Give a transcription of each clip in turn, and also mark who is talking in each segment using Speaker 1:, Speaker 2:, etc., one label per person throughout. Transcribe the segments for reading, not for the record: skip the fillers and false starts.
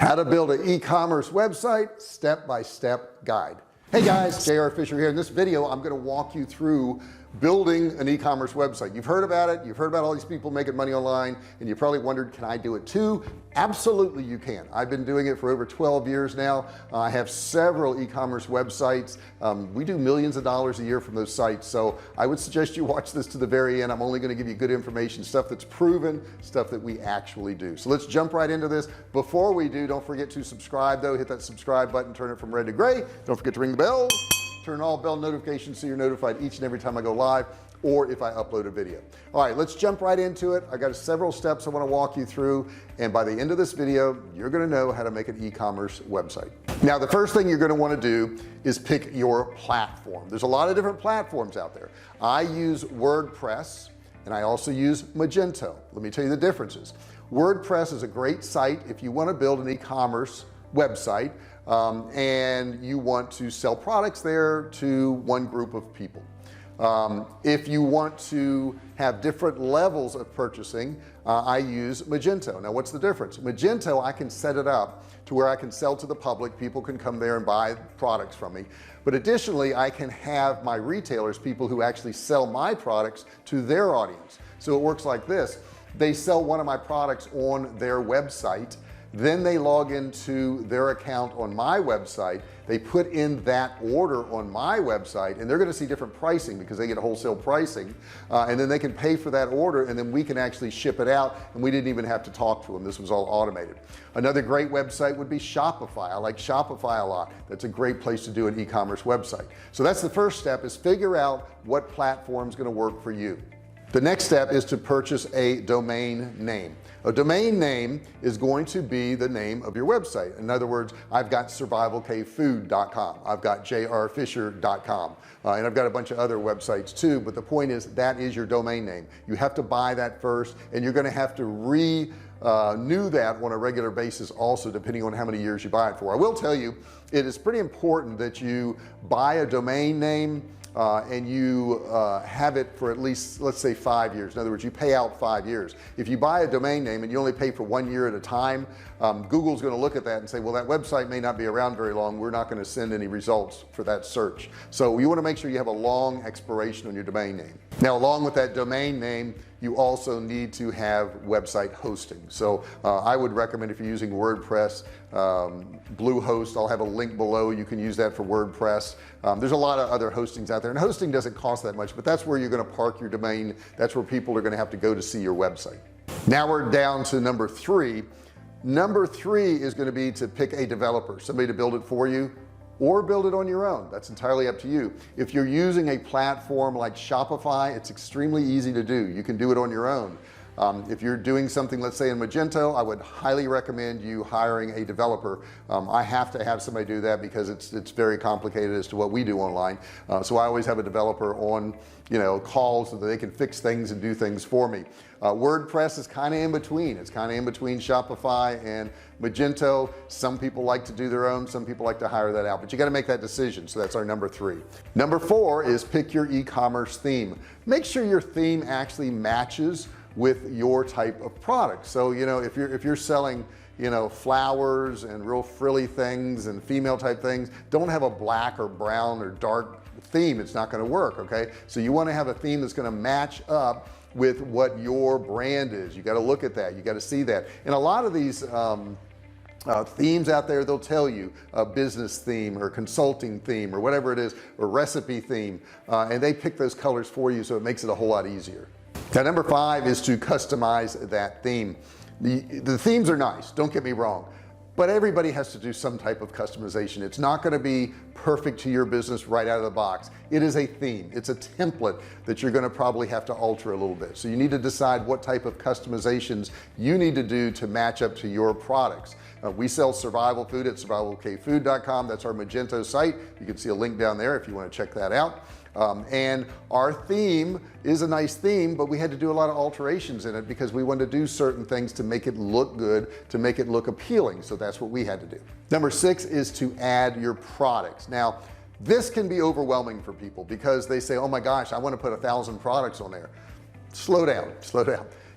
Speaker 1: How to build an e-commerce website step-by-step guide. Hey guys, JR Fisher here. In this video I'm going to walk you through building an e-commerce website. You've heard about it, you've heard about all these people making money online, and you probably wondered, can I do it too? Absolutely you can. I've been doing it for over 12 years now. I have several e-commerce websites. We do millions of dollars a year from those sites, so I would suggest you watch this to the very end. I'm only going to give you good information, stuff that's proven, stuff that we actually do. So let's jump right into this. Before we do, don't forget to subscribe though. Hit that subscribe button, turn it from red to gray. Don't forget to ring the bell, turn all bell notifications so you're notified each and every time I go live or if I upload a video. All right, let's jump right into it. I got several steps I want to walk you through, and by the end of this video you're going to know how to make an e-commerce website. Now the first thing you're going to want to do is pick your platform. There's a lot of different platforms out there. I use WordPress and I also use Magento. Let me tell you the differences. WordPress is a great site if you want to build an e-commerce website and you want to sell products there to one group of people. If you want to have different levels of purchasing, I use Magento. Now what's the difference? Magento, I can set it up to where I can sell to the public. People can come there and buy products from me, but additionally I can have my retailers, people who actually sell my products, to their audience. So it works like this: they sell one of my products on their website, then they log into their account on my website, they put in that order on my website, and they're going to see different pricing because they get wholesale pricing, and then they can pay for that order, and then we can actually ship it out, and we didn't even have to talk to them. This was all automated. Another great website would be Shopify. I like Shopify a lot. That's a great place to do an e-commerce website. So that's the first step, is figure out what platform is going to work for you. The next step is to purchase a domain name. A domain name is going to be the name of your website. In other words, I've got survivalcavefood.com, I've got jrfisher.com, and I've got a bunch of other websites too, but the point is that is your domain name. You have to buy that first, and you're going to have to renew that on a regular basis also, depending on how many years you buy it for. I will tell you, it is pretty important that you buy a domain name and you have it for at least, let's say, 5 years. In other words, you pay out 5 years. If you buy a domain name and you only pay for 1 year at a time, Google's going to look at that and say, well, that website may not be around very long, we're not going to send any results for that search. So you want to make sure you have a long expiration on your domain name. Now along with that domain name, you also need to have website hosting. So I would recommend, if you're using WordPress, Bluehost, I'll have a link below. You can use that for WordPress. There's a lot of other hostings out there, and hosting doesn't cost that much, but that's where you're going to park your domain. That's where people are going to have to go to see your website. Now we're down to number three. Number three is going to be to pick a developer, somebody to build it for you, or build it on your own. That's entirely up to you. If you're using a platform like Shopify, it's extremely easy to do. You can do it on your own. If you're doing something, let's say in Magento, I would highly recommend you hiring a developer. I have to have somebody do that because it's very complicated as to what we do online. So I always have a developer on, calls so that they can fix things and do things for me. WordPress is kind of in between. It's kind of in between Shopify and Magento. Some people like to do their own, some people like to hire that out, but you got to make that decision. So that's our number three. Number four is pick your e-commerce theme. Make sure your theme actually matches with your type of product. So if you're selling flowers and real frilly things and female type things, don't have a black or brown or dark theme. It's not going to work. Okay, so you want to have a theme that's going to match up with what your brand is. You got to look at that, you got to see that. And a lot of these themes out there, they'll tell you a business theme or consulting theme or whatever it is, or recipe theme, and they pick those colors for you, so it makes it a whole lot easier. Now number five is to customize that theme. The themes are nice, don't get me wrong, but everybody has to do some type of customization. It's not going to be perfect to your business right out of the box. It is a theme, it's a template that you're going to probably have to alter a little bit. So you need to decide what type of customizations you need to do to match up to your products. We sell survival food at survivalcavefood.com. That's our Magento site. You can see a link down there if you want to check that out. And our theme is a nice theme, but we had to do a lot of alterations in it because we wanted to do certain things to make it look good, to make it look appealing. So that's what we had to do. Number six is to add your products. Now this can be overwhelming for people because they say, oh my gosh, I want to put 1,000 products on there. Slow down.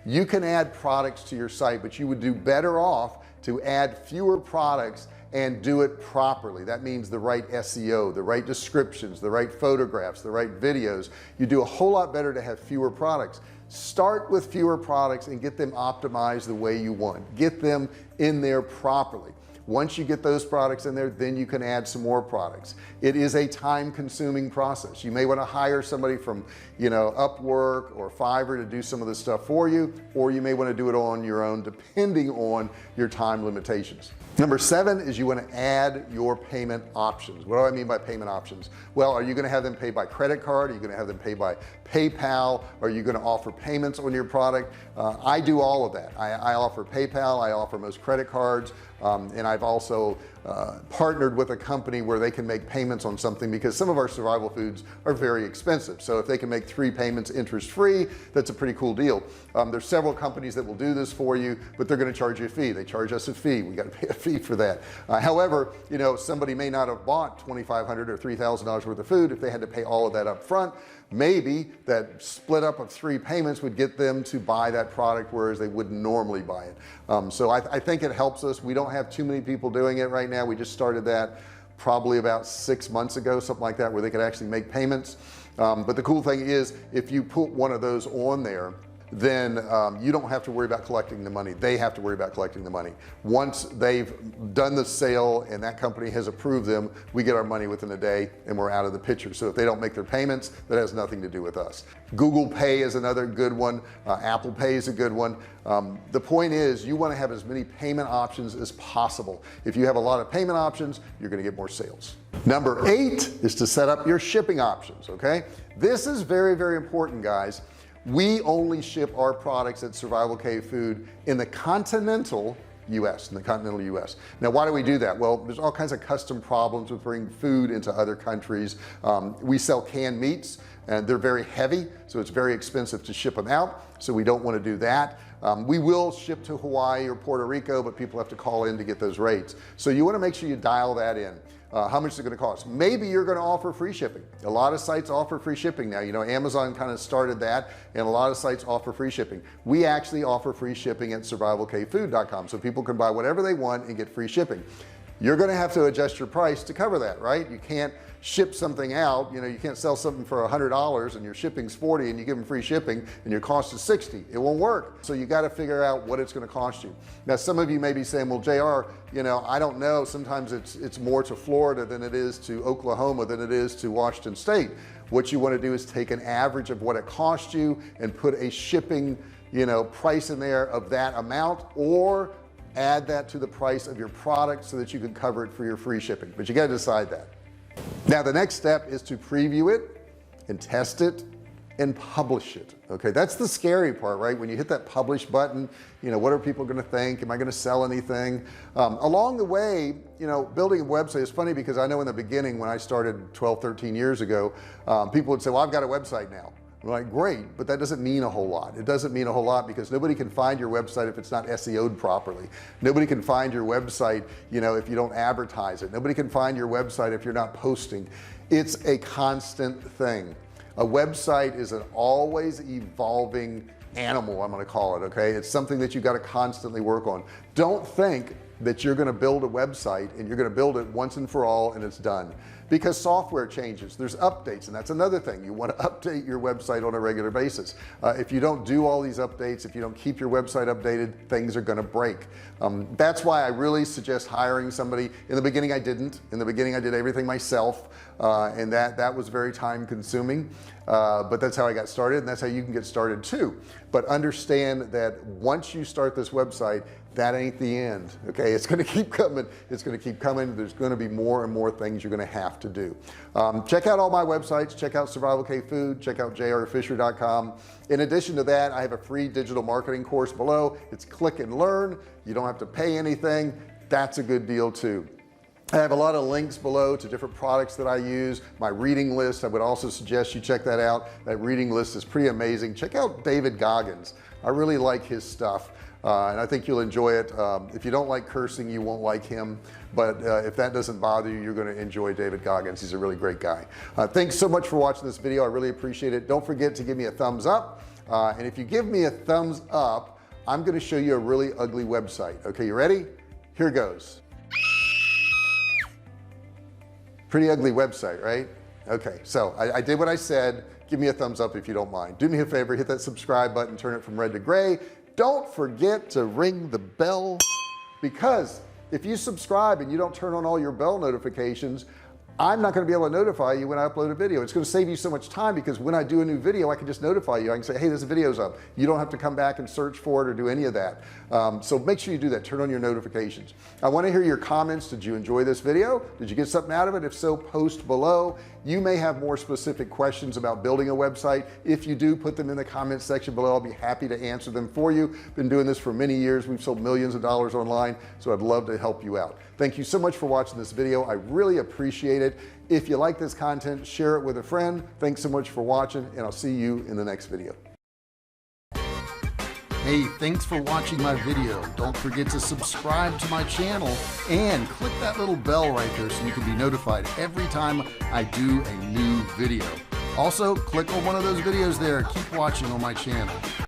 Speaker 1: You can add products to your site, but you would do better off to add fewer products and do it properly. That means the right SEO, the right descriptions, the right photographs, the right videos. You do a whole lot better to have fewer products. Start with fewer products and get them optimized the way you want. Get them in there properly. Once you get those products in there, then you can add some more products. It is a time-consuming process. You may want to hire somebody from, Upwork or Fiverr to do some of this stuff for you, or you may want to do it on your own depending on your time limitations. Number 7 is you want to add your payment options. What do I mean by payment options? Well, are you going to have them pay by credit card? Are you going to have them pay by PayPal? Are you going to offer payments on your product? I do all of that. I offer PayPal, I offer most credit cards, and I've also partnered with a company where they can make payments on something, because some of our survival foods are very expensive. So if they can make 3 payments interest-free, that's a pretty cool deal. There's several companies that will do this for you, but they're going to charge you a fee. They charge us a fee. We got to pay a fee for that. However, somebody may not have bought $2,500 or $3,000 worth of food. If they had to pay all of that up front, maybe that split up of 3 payments would get them to buy that product, whereas they wouldn't normally buy it. So I think it helps us. We don't have too many people doing it right now. We just started that probably about 6 months ago, something like that, where they could actually make payments. But the cool thing is, if you put one of those on there, then you don't have to worry about collecting the money. They have to worry about collecting the money. Once they've done the sale and that company has approved them, we get our money within a day and we're out of the picture. So if they don't make their payments, that has nothing to do with us. Google Pay is another good one. Apple Pay is a good one. The point is, you want to have as many payment options as possible. If you have a lot of payment options, you're going to get more sales. Number 8 is to set up your shipping options. Okay, this is very, very important, guys. We only ship our products at Survivalcave Food in the continental US, Now, why do we do that? Well, there's all kinds of custom problems with bringing food into other countries. We sell canned meats and they're very heavy, so it's very expensive to ship them out. So we don't want to do that. We will ship to Hawaii or Puerto Rico, but people have to call in to get those rates. So you want to make sure you dial that in. How much is it going to cost? Maybe you're going to offer free shipping. A lot of sites offer free shipping now. Amazon kind of started that, and a lot of sites offer free shipping. We actually offer free shipping at survivalcavefood.com, so people can buy whatever they want and get free shipping. You're going to have to adjust your price to cover that, right? You can't ship something out, you can't sell something for $100 and your shipping's 40 and you give them free shipping and your cost is 60. It won't work. So you got to figure out what it's going to cost you. Now, some of you may be saying, well, JR, I don't know, sometimes it's more to Florida than it is to Oklahoma than it is to Washington State. What you want to do is take an average of what it costs you and put a shipping price in there of that amount, or add that to the price of your product so that you can cover it for your free shipping. But you got to decide that. Now, the next step is to preview it and test it and publish it. Okay, that's the scary part, right? When you hit that publish button, what are people going to think? Am I going to sell anything? Along the way, building a website is funny, because I know in the beginning when I started 12-13 years ago, people would say, well, I've got a website now. I'm like, great, but that doesn't mean a whole lot. It doesn't mean a whole lot, because nobody can find your website if it's not SEO'd properly. Nobody can find your website if you don't advertise it. Nobody can find your website if you're not posting. It's a constant thing. A website is an always evolving animal, I'm going to call it. Okay, it's something that you got to constantly work on. Don't think that you're going to build a website and you're going to build it once and for all and it's done, because software changes, there's updates, and that's another thing. You want to update your website on a regular basis. If you don't do all these updates, if you don't keep your website updated, things are going to break. That's why I really suggest hiring somebody. In the beginning I didn't. In the beginning I did everything myself, and that was very time consuming, but that's how I got started, and that's how you can get started too. But understand that once you start this website, that ain't the end. Okay, it's going to keep coming. It's going to keep coming. There's going to be more and more things you're going to have to do. Check out all my websites. Check out Survivalcave Food. Check out jrfisher.com. In addition to that, I have a free digital marketing course below. It's click and learn. You don't have to pay anything. That's a good deal too. I have a lot of links below to different products that I use. My reading list, I would also suggest you check that out. That reading list is pretty amazing. Check out David Goggins. I really like his stuff. And I think you'll enjoy it. If you don't like cursing, you won't like him, but if that doesn't bother you, you're going to enjoy David Goggins. He's a really great guy. Thanks so much for watching this video. I really appreciate it. Don't forget to give me a thumbs up, and if you give me a thumbs up, I'm going to show you a really ugly website. Okay, you ready? here goes. Pretty ugly website, right? Okay, so I did what I said. Give me a thumbs up if you don't mind. Do me a favor, hit that subscribe button, turn it from red to gray. Don't forget to ring the bell, because if you subscribe and you don't turn on all your bell notifications, I'm not going to be able to notify you when I upload a video. It's going to save you so much time, because when I do a new video, I can just notify you. I can say, hey, this video's up. You don't have to come back and search for it or do any of that. So make sure you do that. Turn on your notifications. I want to hear your comments. Did you enjoy this video? Did you get something out of it? If so, post below. You may have more specific questions about building a website. If you do, put them in the comments section below. I'll be happy to answer them for you. Been doing this for many years. We've sold millions of dollars online, so I'd love to help you out. Thank you so much for watching this video. I really appreciate it. If you like this content, share it with a friend. Thanks so much for watching, and I'll see you in the next video. Hey, thanks for watching my video. Don't forget to subscribe to my channel and click that little bell right there so you can be notified every time I do a new video. Also, click on one of those videos there. Keep watching on my channel.